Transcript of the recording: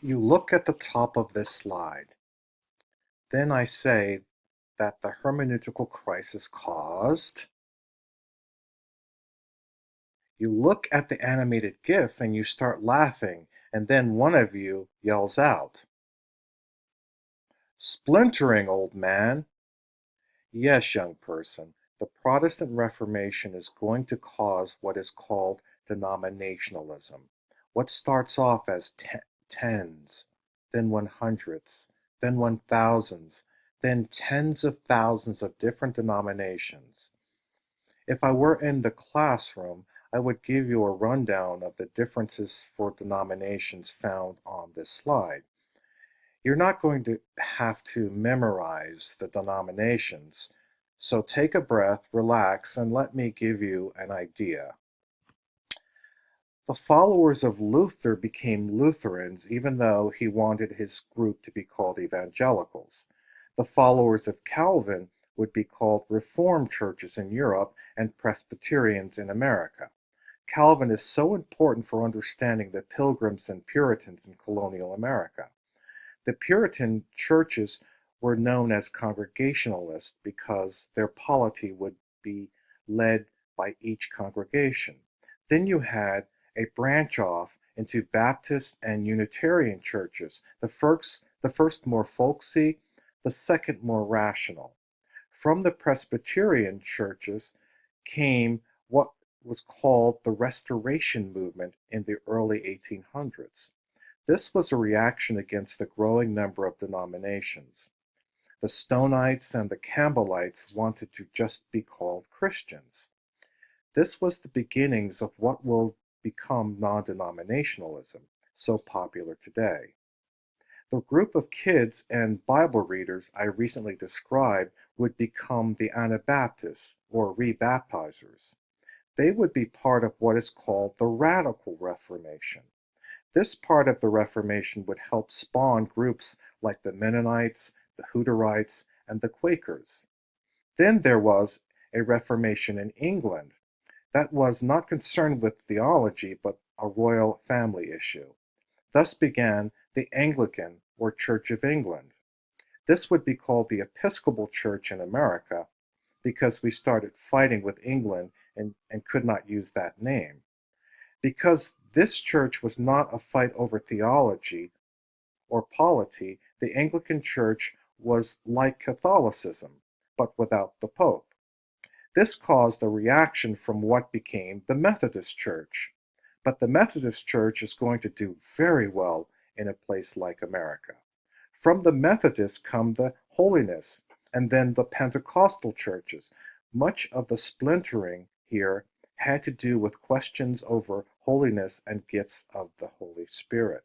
You look at the top of this slide. Then I say that the hermeneutical crisis caused. You look at the animated GIF and you start laughing, and then one of you yells out, "Splintering, old man!" Yes, young person, the Protestant Reformation is going to cause what is called denominationalism. What starts off as tens, then 100s, then 1000s, then tens of thousands of different denominations. If I were in the classroom, I would give you a rundown of the differences for denominations found on this slide. You're not going to have to memorize the denominations, so take a breath, relax, and let me give you an idea. The followers of Luther became Lutherans even though he wanted his group to be called evangelicals. The followers of Calvin would be called Reformed churches in Europe and Presbyterians in America. Calvin is so important for understanding the Pilgrims and Puritans in colonial America. The Puritan churches were known as Congregationalists because their polity would be led by each congregation. Then you had a branch off into Baptist and Unitarian churches, the first more folksy, the second more rational. From the Presbyterian churches came what was called the Restoration movement in the early 1800s. This was a reaction against the growing number of denominations. The Stonites and the Campbellites wanted to just be called Christians. This was the beginnings of what will become non-denominationalism, so popular today. The group of kids and Bible readers I recently described would become the Anabaptists or rebaptizers. They would be part of what is called the Radical Reformation. This part of the Reformation would help spawn groups like the Mennonites, the Hutterites, and the Quakers. Then there was a Reformation in England that was not concerned with theology but a royal family issue. Thus began the Anglican or Church of England. This would be called the Episcopal Church in America because we started fighting with England and could not use that name. Because this church was not a fight over theology or polity, the Anglican Church was like Catholicism, but without the Pope. This caused a reaction from what became the Methodist Church. But the Methodist Church is going to do very well in a place like America. From the Methodists come the Holiness, and then the Pentecostal churches. Much of the splintering here had to do with questions over holiness and gifts of the Holy Spirit.